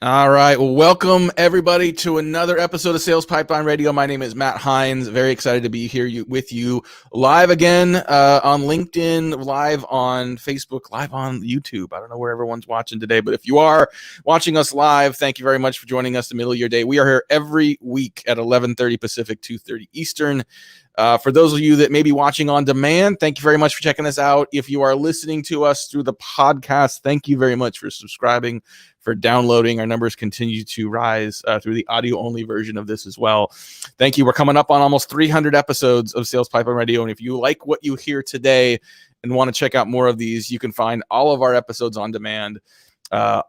All right. Well, welcome everybody to another episode of Sales Pipeline Radio. My name is Matt Heinz. Very excited to be here with you live again on LinkedIn, live on Facebook, live on YouTube. I don't know where everyone's watching today, but if you are watching us live, thank you very much for joining us in the middle of your day. We are here every week at 11:30 Pacific, 2:30 Eastern. For those of you that may be watching on demand, thank you very much for checking us out. If you are listening to us through the podcast, thank you very much for subscribing, for downloading. Our numbers continue to rise through the audio-only version of this as well. Thank you. We're coming up on almost 300 episodes of Sales Pipeline Radio, and if you like what you hear today and want to check out more of these, you can find all of our episodes on demand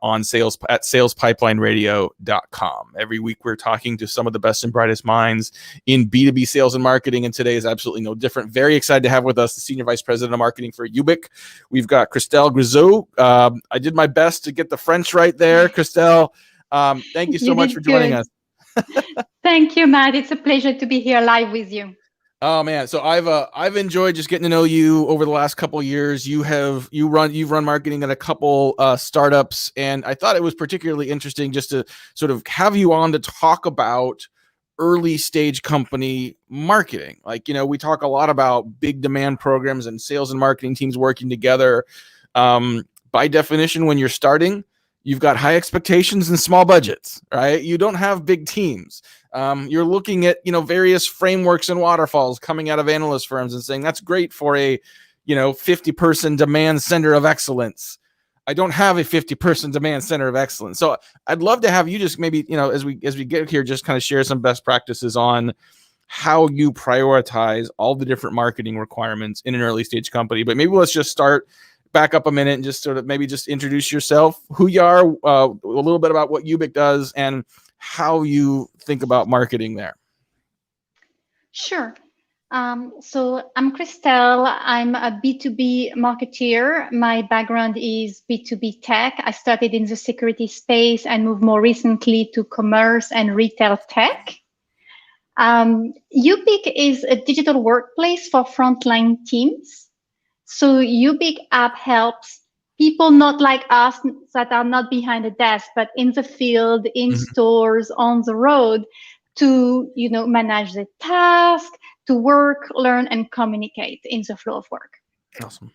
on sales at salespipelineradio.com. Every week we're talking to some of the best and brightest minds in B2B sales and marketing, and today is absolutely no different. Very excited to have with us the Senior Vice President of Marketing for isubiq. We've got Christel Grizaut. I did my best to get the French right there, Christel. Thank you so much for joining us. Thank you, Matt. It's a pleasure to be here live with you. Oh man, so I've enjoyed just getting to know you over the last couple of years. You've run marketing at a couple startups, and I thought it was particularly interesting just to sort of have you on to talk about early stage company marketing. Like, we talk a lot about big demand programs and sales and marketing teams working together. By definition, when you're starting, you've got high expectations and small budgets, right? You don't have big teams. You're looking at, various frameworks and waterfalls coming out of analyst firms and saying, that's great for a, 50-person demand center of excellence. I don't have a 50-person demand center of excellence. So I'd love to have you just maybe, as we get here, just kind of share some best practices on how you prioritize all the different marketing requirements in an early stage company. But maybe let's just start back up a minute and just sort of maybe just introduce yourself, who you are, a little bit about what isubiq does, and how you think about marketing there. Sure. So I'm Christel. I'm a B2B marketeer. My background is B2B tech. I started in the security space and moved more recently to commerce and retail tech. isubiq is a digital workplace for frontline teams. So isubiq app helps people not like us that are not behind a desk, but in the field, in stores, on the road, to manage the task, to work, learn, and communicate in the flow of work. Awesome.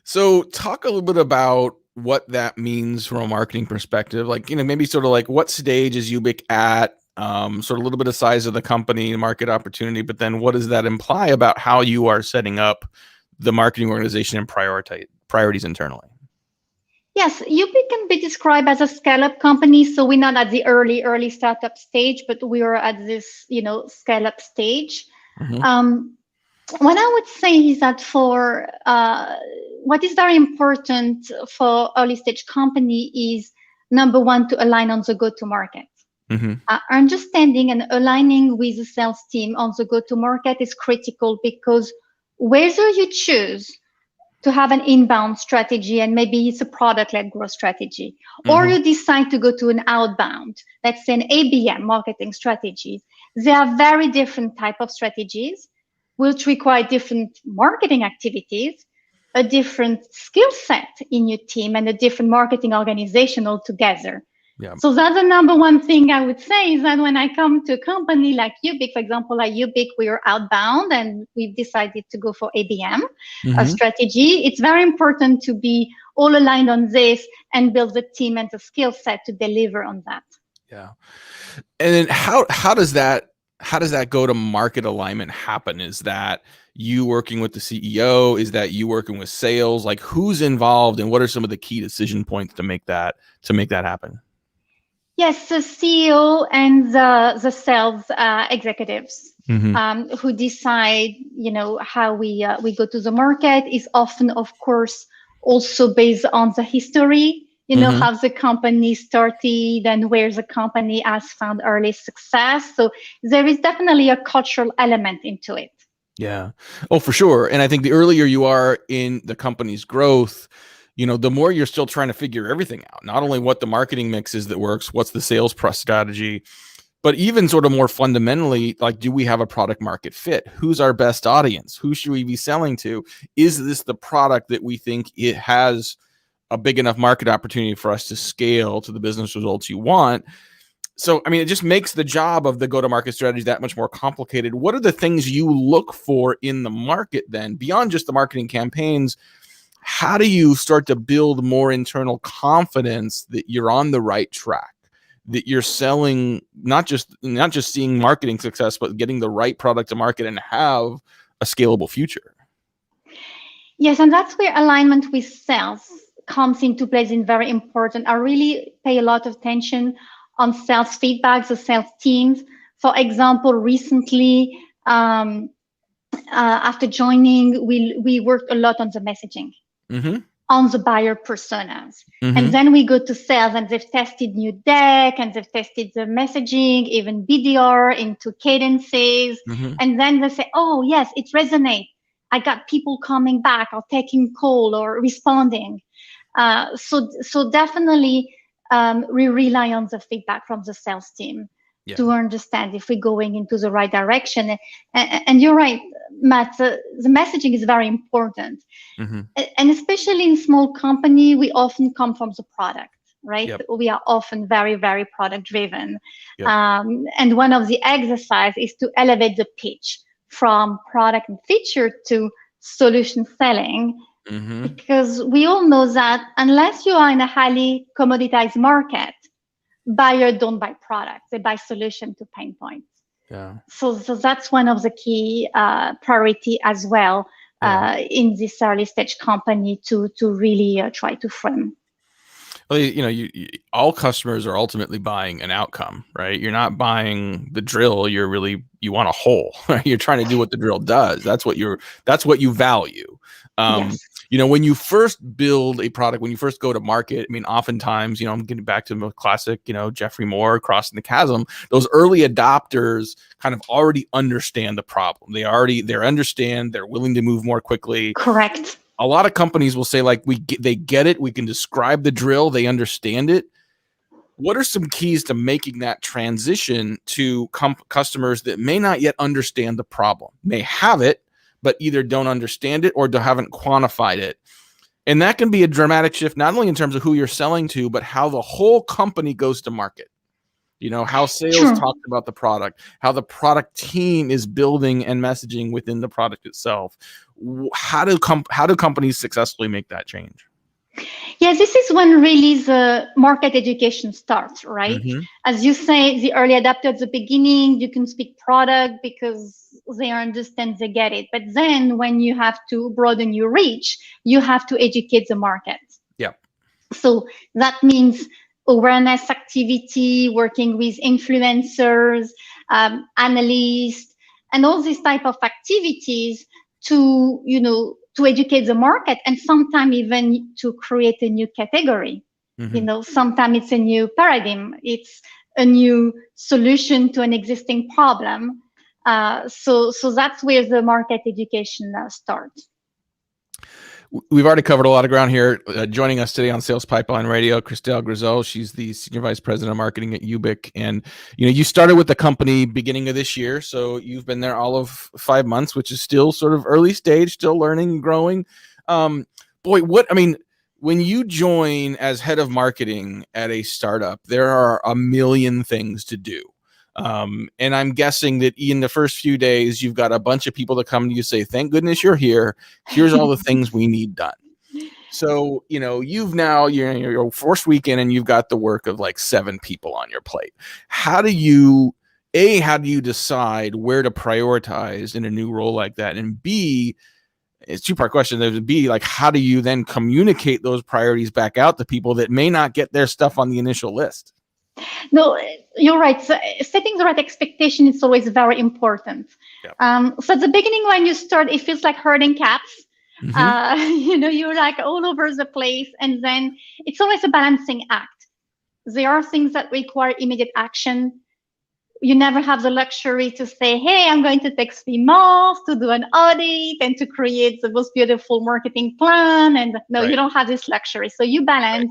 So talk a little bit about what that means from a marketing perspective. Like, maybe sort of like what stage is isubiq at? Sort of a little bit of size of the company, market opportunity, but then what does that imply about how you are setting up the marketing organization and priorities internally? Yes, isubiq can be described as a scale-up company. So we're not at the early startup stage, but we are at this, scale-up stage. What I would say is that for what is very important for early stage company is, number one, to align on the go-to-market. Understanding and aligning with the sales team on the go-to-market is critical, because whether you choose to have an inbound strategy and maybe it's a product-led growth strategy, or you decide to go to an outbound, let's say an ABM marketing strategy, there are very different type of strategies which require different marketing activities, a different skill set in your team, and a different marketing organization altogether. Yeah. So that's the number one thing I would say, is that when I come to a company like isubiq, for example, like isubiq, we are outbound and we've decided to go for ABM strategy. It's very important to be all aligned on this and build the team and the skill set to deliver on that. Yeah. And then how does that go to market alignment happen? Is that you working with the CEO? Is that you working with sales? Like, who's involved and what are some of the key decision points to make that happen? Yes, the CEO and the sales executives who decide, how we go to the market, is often, of course, also based on the history, how the company started and where the company has found early success. So there is definitely a cultural element into it. Yeah. Oh, for sure. And I think the earlier you are in the company's growth, the more you're still trying to figure everything out, not only what the marketing mix is that works, what's the sales strategy, but even sort of more fundamentally, like, do we have a product market fit? Who's our best audience? Who should we be selling to? Is this the product that we think it has a big enough market opportunity for us to scale to the business results you want. So, I mean, it just makes the job of the go-to-market strategy that much more complicated. What are the things you look for in the market then, beyond just the marketing campaigns? How do you start to build more internal confidence that you're on the right track, that you're selling, not just seeing marketing success, but getting the right product to market and have a scalable future? Yes, and that's where alignment with sales comes into place and very important. I really pay a lot of attention on sales feedback, the sales teams. For example, recently, after joining, we worked a lot on the messaging, on the buyer personas. And then we go to sales and they've tested new deck and they've tested the messaging, even BDR into cadences. And then they say, oh, yes, it resonates. I got people coming back or taking call or responding. So definitely, we rely on the feedback from the sales team to understand if we're going into the right direction. And you're right, Matt, the messaging is very important. And especially in small company, we often come from the product, right? We are often very, very product driven. And one of the exercise is to elevate the pitch from product and feature to solution selling. Because we all know that unless you are in a highly commoditized market, buyers don't buy products, they buy solution to pain points. So that's one of the key priority as well in this early stage company to really try to frame. Well, you all customers are ultimately buying an outcome, right? You're not buying the drill. You want a hole, right? You're trying to do what the drill does. That's what you value. When you first build a product, when you first go to market, I mean, oftentimes, I'm getting back to the classic, Jeffrey Moore, Crossing the Chasm, those early adopters kind of already understand the problem. They understand, they're willing to move more quickly. Correct. A lot of companies will say, like, they get it. We can describe the drill. They understand it. What are some keys to making that transition to customers that may not yet understand the problem, may have it, but either don't understand it or haven't quantified it? And that can be a dramatic shift, not only in terms of who you're selling to, but how the whole company goes to market. How sales talks about the product, how the product team is building and messaging within the product itself. How do companies successfully make that change? Yeah, this is when really the market education starts, right? As you say, the early adopter at the beginning, you can speak product because they understand, they get it. But then when you have to broaden your reach, you have to educate the market. So that means awareness activity, working with influencers, analysts, and all these type of activities to educate the market, and sometimes even to create a new category. Sometimes it's a new paradigm, it's a new solution to an existing problem. So that's where the market education starts. We've already covered a lot of ground here. Joining us today on Sales Pipeline Radio, Christel Grizaut. She's the Senior Vice President of Marketing at isubiq. And, you started with the company beginning of this year. So you've been there all of 5 months, which is still sort of early stage, still learning and growing. When you join as head of marketing at a startup, there are a million things to do. And I'm guessing that in the first few days, you've got a bunch of people that come to you say, thank goodness you're here. Here's all the things we need done. So, you're your first weekend and you've got the work of like 7 people on your plate. How do you decide where to prioritize in a new role like that? And B, it's a 2-part question. There's B, like, how do you then communicate those priorities back out to people that may not get their stuff on the initial list? No, you're right. So setting the right expectation is always very important. So at the beginning, when you start, it feels like herding cats. You're like all over the place. And then it's always a balancing act. There are things that require immediate action. You never have the luxury to say, hey, I'm going to take 3 months to do an audit and to create the most beautiful marketing plan. And no, you don't have this luxury. So you balance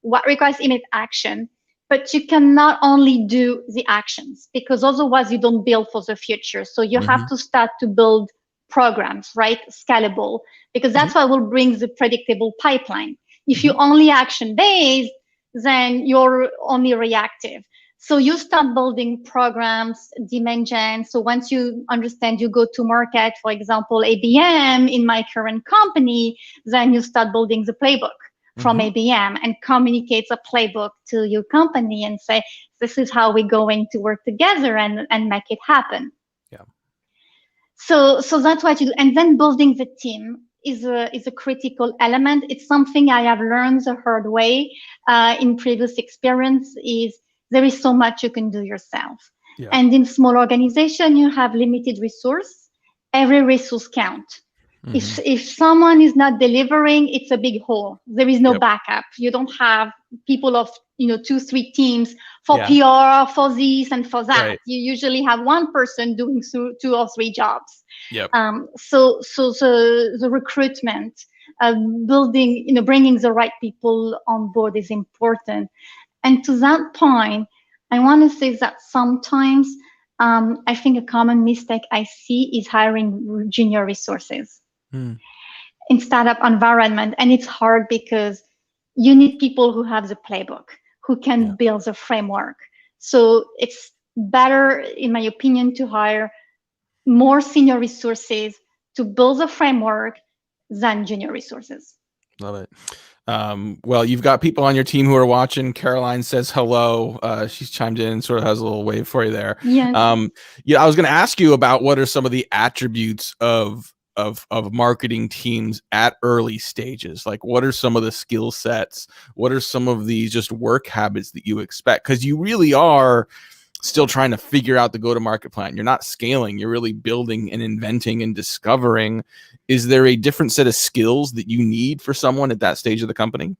what requires immediate action. But you cannot only do the actions, because otherwise you don't build for the future. So you have to start to build programs, right? Scalable, because that's what will bring the predictable pipeline. If you only action based, then you're only reactive. So you start building programs, dimensions. So once you understand you go to market, for example, ABM in my current company, then you start building the playbook from ABM and communicate the playbook to your company and say, this is how we're going to work together and make it happen. Yeah. So that's what you do. And then building the team is a critical element. It's something I have learned the hard way in previous experience. Is there is so much you can do yourself. Yeah. And in small organization, you have limited resource. Every resource count. If someone is not delivering, it's a big hole. There is no backup. You don't have people of 2-3 teams for PR, for this and for that. Right. You usually have one person doing 2 or 3 jobs. Yep. So the recruitment, building, bringing the right people on board is important. And to that point, I want to say that sometimes I think a common mistake I see is hiring junior resources in startup environment. And it's hard because you need people who have the playbook, who can build the framework. So it's better, in my opinion, to hire more senior resources to build the framework than junior resources. Love it. Well, you've got people on your team who are watching. Caroline says hello. She's chimed in and sort of has a little wave for you there. Yes. I was going to ask you about what are some of the attributes of marketing teams at early stages. Like, what are some of the skill sets? What are some of the just work habits that you expect? Because you really are still trying to figure out the go-to-market plan. You're not scaling. You're really building and inventing and discovering. Is there a different set of skills that you need for someone at that stage of the company?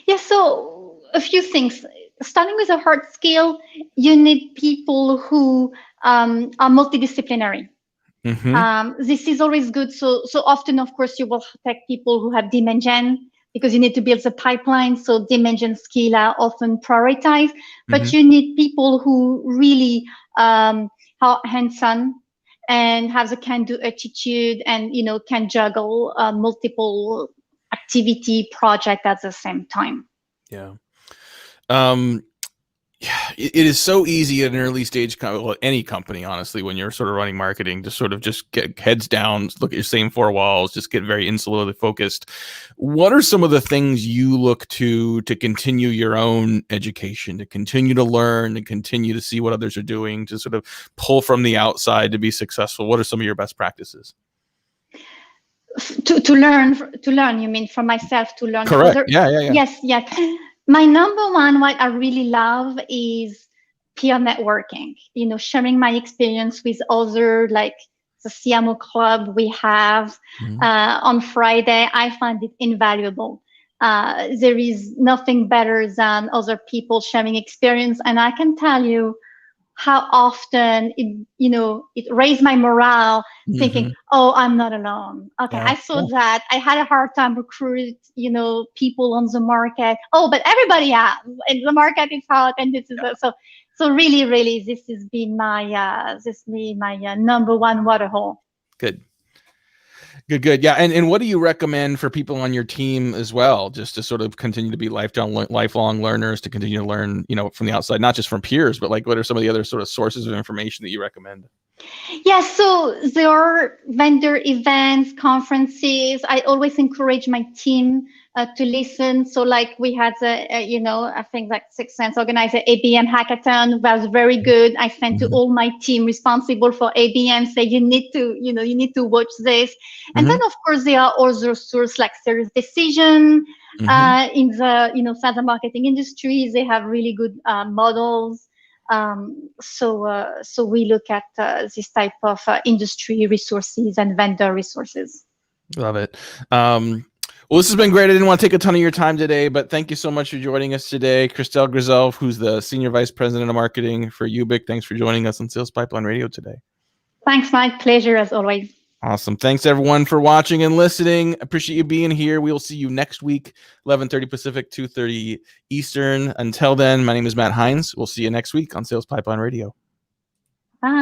Yeah, so a few things. Starting with a hard skill, you need people who are multidisciplinary. This is always good. So often, of course, you will take people who have dimension because you need to build the pipeline. So dimension skill are often prioritized, but you need people who really are hands-on and have the can-do attitude and, can juggle multiple activity project at the same time. Yeah. It is so easy at an early stage, any company, honestly, when you're sort of running marketing, to sort of just get heads down, look at your same 4 walls, just get very insularly focused. What are some of the things you look to continue your own education, to continue to learn, to continue to see what others are doing, to sort of pull from the outside to be successful? What are some of your best practices? To learn, you mean from myself to learn? Correct. Yeah. Yes. My number one, what I really love is peer networking, sharing my experience with other, like the CMO club we have on Friday. I find it invaluable. There is nothing better than other people sharing experience. And I can tell you how often it raised my morale, thinking, oh, I'm not alone. Okay, I saw that. I had a hard time recruit, people on the market. Oh, but everybody has, and the market is hot, and this is so really, this has been my number one waterhole. Good. Yeah. And what do you recommend for people on your team as well, just to sort of continue to be lifelong learners, to continue to learn, from the outside, not just from peers, but like, what are some of the other sort of sources of information that you recommend? Yeah, so there are vendor events, conferences. I always encourage my team to listen. So like we had I think like 6 Sense organized an ABM hackathon. That was very good. I sent to all my team responsible for ABM, say you need to watch this. And then of course there are other sources like Serious Decision in the sales and marketing industry. They have really good models. So we look at this type of industry resources and vendor resources. Love it. Well, this has been great. I didn't want to take a ton of your time today, but thank you so much for joining us today. Christel Grizaut, who's the Senior Vice President of Marketing for isubiq. Thanks for joining us on Sales Pipeline Radio today. Thanks, Mike. Pleasure as always. Awesome. Thanks everyone for watching and listening. Appreciate you being here. We will see you next week, 11:30 Pacific, 2:30 Eastern. Until then, my name is Matt Heinz. We'll see you next week on Sales Pipeline Radio.